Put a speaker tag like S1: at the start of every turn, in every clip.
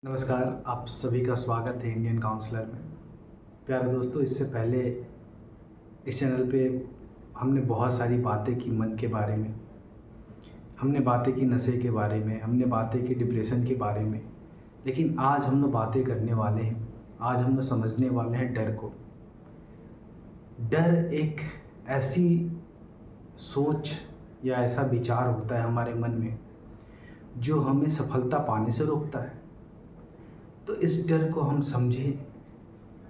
S1: नमस्कार, आप सभी का स्वागत है इंडियन काउंसलर में। प्यारे दोस्तों, इससे पहले इस चैनल पे हमने बहुत सारी बातें की मन के बारे में। हमने बातें की नशे के बारे में, हमने बातें की डिप्रेशन के बारे में। लेकिन आज हम लोग बातें करने वाले हैं, आज हम लोग समझने वाले हैं डर को। डर एक ऐसी सोच या ऐसा विचार होता है हमारे मन में जो हमें सफलता पाने से रोकता है। तो इस डर को हम समझें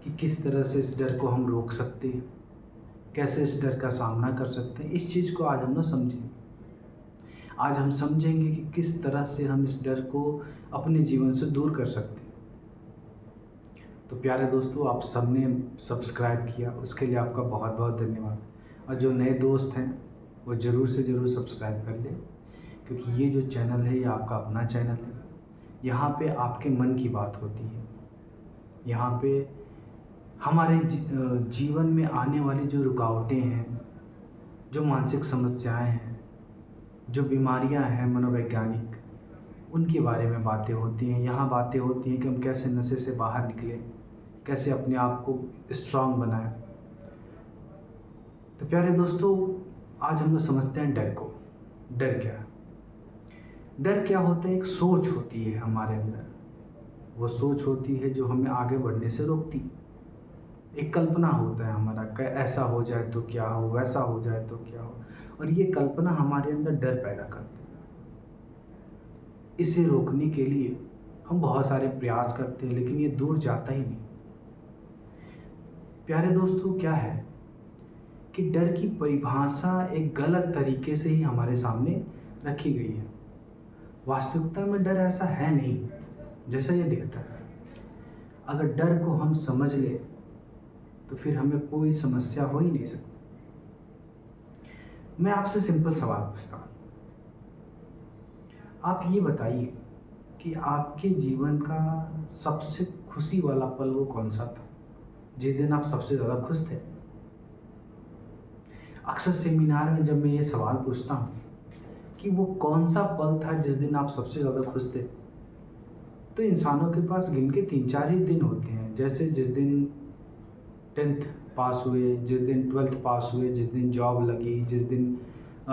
S1: कि किस तरह से इस डर को हम रोक सकते हैं, कैसे इस डर का सामना कर सकते हैं। इस चीज़ को आज हम लोग समझेंगे। आज हम समझेंगे कि किस तरह से हम इस डर को अपने जीवन से दूर कर सकते हैं। तो प्यारे दोस्तों, आप सबने सब्सक्राइब किया, उसके लिए आपका बहुत बहुत धन्यवाद। और जो नए दोस्त हैं वो ज़रूर से ज़रूर सब्सक्राइब कर लें, क्योंकि ये जो चैनल है ये आपका अपना चैनल है। यहाँ पे आपके मन की बात होती है। यहाँ पे हमारे जीवन में आने वाली जो रुकावटें हैं, जो मानसिक समस्याएं हैं, जो बीमारियां हैं मनोवैज्ञानिक, उनके बारे में बातें होती हैं। यहाँ बातें होती हैं कि हम कैसे नशे से बाहर निकलें, कैसे अपने आप को स्ट्रांग बनाएं। तो प्यारे दोस्तों, आज हम लोग समझते हैं डर को। डर क्या है? डर क्या होता है? एक सोच होती है हमारे अंदर। वो सोच होती है जो हमें आगे बढ़ने से रोकती है। एक कल्पना होता है हमारा कि ऐसा हो जाए तो क्या हो, वैसा हो जाए तो क्या हो। और ये कल्पना हमारे अंदर डर पैदा करती है। इसे रोकने के लिए हम बहुत सारे प्रयास करते हैं, लेकिन ये दूर जाता ही नहीं। प्यारे दोस्तों, क्या है कि डर की परिभाषा एक गलत तरीके से ही हमारे सामने रखी गई है। वास्तविकता में डर ऐसा है नहीं जैसा ये दिखता है। अगर डर को हम समझ ले तो फिर हमें कोई समस्या हो ही नहीं सकती। मैं आपसे सिंपल सवाल पूछता हूँ, आप ये बताइए कि आपके जीवन का सबसे खुशी वाला पल वो कौन सा था, जिस दिन आप सबसे ज़्यादा खुश थे। अक्सर सेमिनार में जब मैं ये सवाल पूछता हूँ कि वो कौन सा पल था जिस दिन आप सबसे ज़्यादा खुश थे, तो इंसानों के पास गिन के 3-4 ही दिन होते हैं। जैसे जिस दिन 10th पास हुए, जिस दिन 12th पास हुए, जिस दिन जॉब लगी, जिस दिन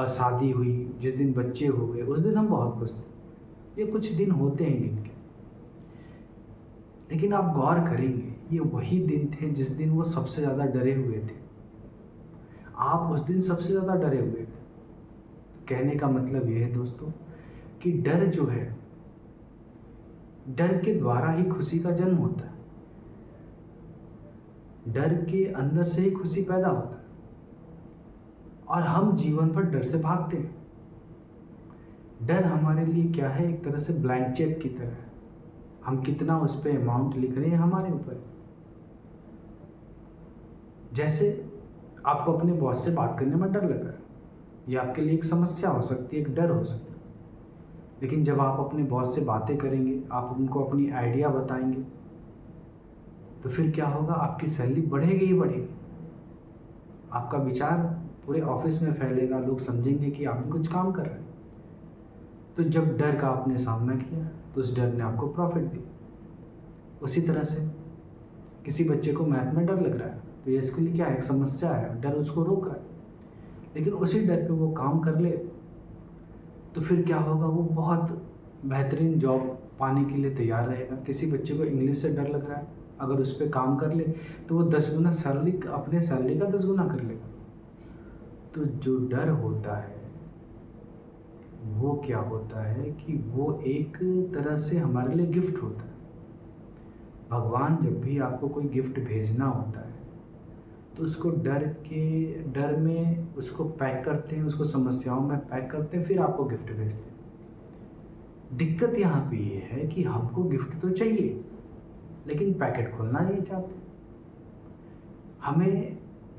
S1: शादी हुई, जिस दिन बच्चे हो गए, उस दिन हम बहुत खुश थे। ये कुछ दिन होते हैं गिन के। लेकिन आप गौर करेंगे, ये वही दिन थे जिस दिन वो सबसे ज़्यादा डरे हुए थे। आप उस दिन सबसे ज़्यादा डरे हुए थे। तो कहने का मतलब ये है दोस्तों कि डर जो है, डर के द्वारा ही खुशी का जन्म होता है। डर के अंदर से ही खुशी पैदा होता है और हम जीवन पर डर से भागते हैं। डर हमारे लिए क्या है? एक तरह से ब्लैंक चेक की तरह है। हम कितना उस पर अमाउंट लिख रहे हैं हमारे ऊपर। जैसे आपको अपने बॉस से बात करने में डर लग रहा है, ये आपके लिए एक समस्या हो सकती है, एक डर हो सकता है। लेकिन जब आप अपने बॉस से बातें करेंगे, आप उनको अपनी आइडिया बताएंगे, तो फिर क्या होगा? आपकी सैलरी बढ़ेगी ही बढ़ेगी। आपका विचार पूरे ऑफिस में फैलेगा, लोग समझेंगे कि आप कुछ काम कर रहे हैं। तो जब डर का आपने सामना किया तो उस डर ने आपको प्रॉफिट दिया। उसी तरह से किसी बच्चे को मैथ में डर लग रहा है, तो ये इसके लिए क्या है? एक समस्या है, डर उसको रोक रहा है। लेकिन उसी डर पे वो काम कर ले तो फिर क्या होगा? वो बहुत बेहतरीन जॉब पाने के लिए तैयार रहेगा। किसी बच्चे को इंग्लिश से डर लग रहा है, अगर उस पर काम कर ले तो वो 10 गुना सैलरी, अपने सैलरी का 10 गुना कर लेगा। तो जो डर होता है वो क्या होता है कि वो एक तरह से हमारे लिए गिफ्ट होता है। भगवान जब भी आपको कोई गिफ्ट भेजना होता है तो उसको डर में उसको पैक करते हैं, उसको समस्याओं में पैक करते हैं, फिर आपको गिफ्ट भेजते हैं। दिक्कत यहाँ पे ये है कि हमको गिफ्ट तो चाहिए, लेकिन पैकेट खोलना नहीं चाहते। हमें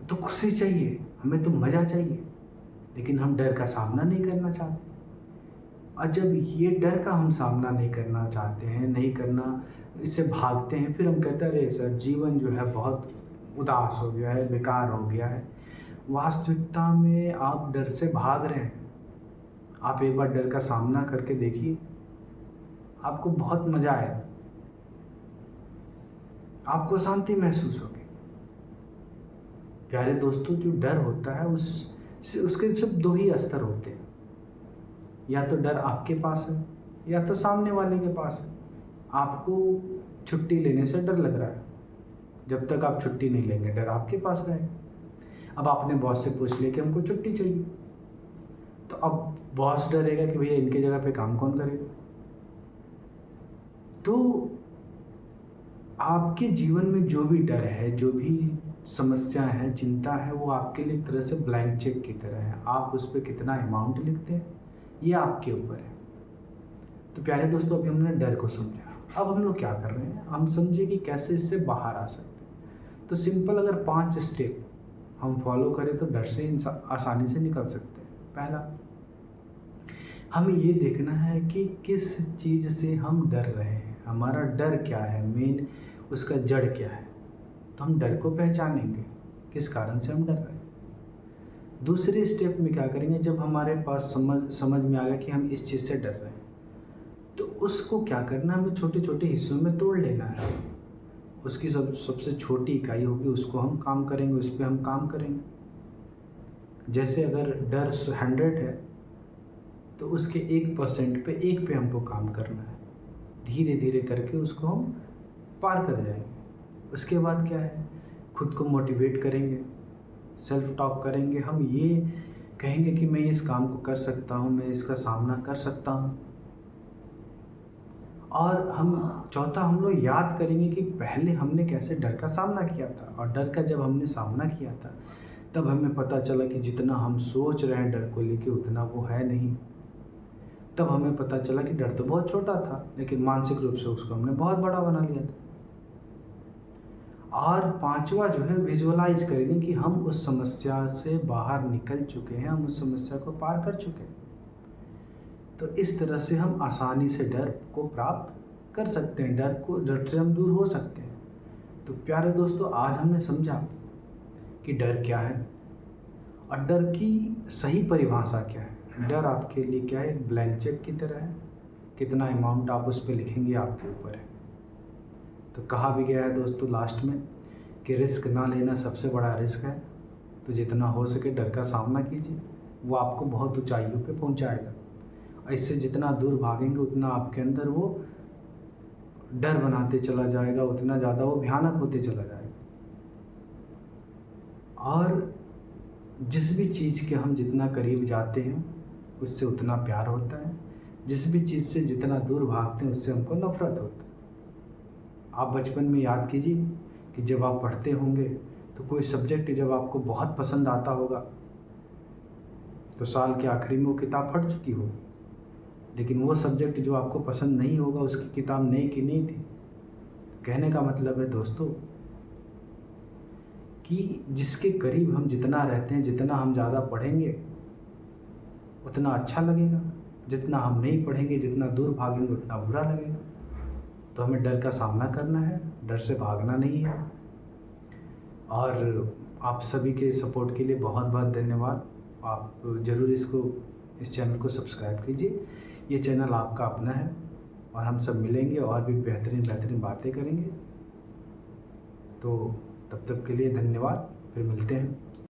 S1: तो खुशी चाहिए, हमें तो मज़ा चाहिए, लेकिन हम डर का सामना नहीं करना चाहते। और जब ये डर का हम सामना नहीं करना चाहते हैं, नहीं करना, इससे भागते हैं, फिर हम कहते हैं अरे सर, जीवन जो है बहुत उदास हो गया है, बेकार हो गया है। वास्तविकता में आप डर से भाग रहे हैं। आप एक बार डर का सामना करके देखिए, आपको बहुत मज़ा आएगा। आपको शांति महसूस होगी। प्यारे दोस्तों, जो डर होता है उसके सिर्फ दो ही स्तर होते हैं। या तो डर आपके पास है या तो सामने वाले के पास है। आपको छुट्टी लेने से डर लग रहा है, जब तक आप छुट्टी नहीं लेंगे डर आपके पास रहेगा। अब आपने बॉस से पूछ लिया कि हमको छुट्टी चाहिए, तो अब बॉस डरेगा कि भैया इनकी जगह पे काम कौन करेगा। तो आपके जीवन में जो भी डर है, जो भी समस्या है, चिंता है, वो आपके लिए एक तरह से ब्लैंक चेक की तरह है। आप उस पर कितना अमाउंट लिखते हैं ये आपके ऊपर है। तो प्यारे दोस्तों, अभी हमने डर को समझा। अब हम लोग क्या कर रहे हैं, हम समझे कि कैसे इससे बाहर आ सकते हैं। तो सिंपल अगर 5 स्टेप हम फॉलो करें तो डर से आसानी से निकल सकते हैं। पहला, हमें ये देखना है कि किस चीज़ से हम डर रहे हैं, हमारा डर क्या है, मेन उसका जड़ क्या है। तो हम डर को पहचानेंगे किस कारण से हम डर रहे हैं। दूसरे स्टेप में क्या करेंगे, जब हमारे पास समझ में आ गया कि हम इस चीज़ से डर रहे हैं, तो उसको क्या करना, हमें छोटे छोटे हिस्सों में तोड़ लेना है। उसकी सबसे छोटी इकाई होगी, उसको हम काम करेंगे, उस पर हम काम करेंगे। जैसे अगर डर 100 है तो उसके 1% पे 1 पे हमको काम करना है। धीरे धीरे करके उसको हम पार कर जाएंगे। उसके बाद क्या है, खुद को मोटिवेट करेंगे, सेल्फ टॉक करेंगे। हम ये कहेंगे कि मैं इस काम को कर सकता हूँ, मैं इसका सामना कर सकता हूँ। और चौथा, हम लोग याद करेंगे कि पहले हमने कैसे डर का सामना किया था। और डर का जब हमने सामना किया था तब हमें पता चला कि जितना हम सोच रहे हैं डर को लेके उतना वो है नहीं। तब हमें पता चला कि डर तो बहुत छोटा था, लेकिन मानसिक रूप से उसको हमने बहुत बड़ा बना लिया था। और पांचवा जो है, विजुअलाइज करेंगे कि हम उस समस्या से बाहर निकल चुके हैं, हम उस समस्या को पार कर चुके हैं। तो इस तरह से हम आसानी से डर को प्राप्त कर सकते हैं, डर से हम दूर हो सकते हैं। तो प्यारे दोस्तों, आज हमने समझा कि डर क्या है और डर की सही परिभाषा क्या है। डर आपके लिए क्या है, एक ब्लैंक चेक की तरह है। कितना अमाउंट आप उस पर लिखेंगे आपके ऊपर है। तो कहा भी गया है दोस्तों लास्ट में कि रिस्क ना लेना सबसे बड़ा रिस्क है। तो जितना हो सके डर का सामना कीजिए, वो आपको बहुत ऊंचाइयों पे पहुंचाएगा। और इससे जितना दूर भागेंगे उतना आपके अंदर वो डर बनाते चला जाएगा, उतना ज़्यादा वो भयानक होते चला जाएगा। और जिस भी चीज़ के हम जितना करीब जाते हैं उससे उतना प्यार होता है। जिस भी चीज़ से जितना दूर भागते हैं उससे हमको नफरत होता है। आप बचपन में याद कीजिए कि जब आप पढ़ते होंगे तो कोई सब्जेक्ट जब आपको बहुत पसंद आता होगा तो साल के आखिरी में वो किताब फट चुकी होगी, लेकिन वो सब्जेक्ट जो आपको पसंद नहीं होगा उसकी किताब नई की नहीं थी। कहने का मतलब है दोस्तों कि जिसके करीब हम जितना रहते हैं, जितना हम ज़्यादा पढ़ेंगे उतना अच्छा लगेगा। जितना हम नहीं पढ़ेंगे, जितना दूर भागेंगे उतना बुरा लगेगा। तो हमें डर का सामना करना है, डर से भागना नहीं है। और आप सभी के सपोर्ट के लिए बहुत बहुत धन्यवाद। आप ज़रूर इस चैनल को सब्सक्राइब कीजिए। ये चैनल आपका अपना है और हम सब मिलेंगे और भी बेहतरीन बातें करेंगे। तो तब तक के लिए धन्यवाद, फिर मिलते हैं।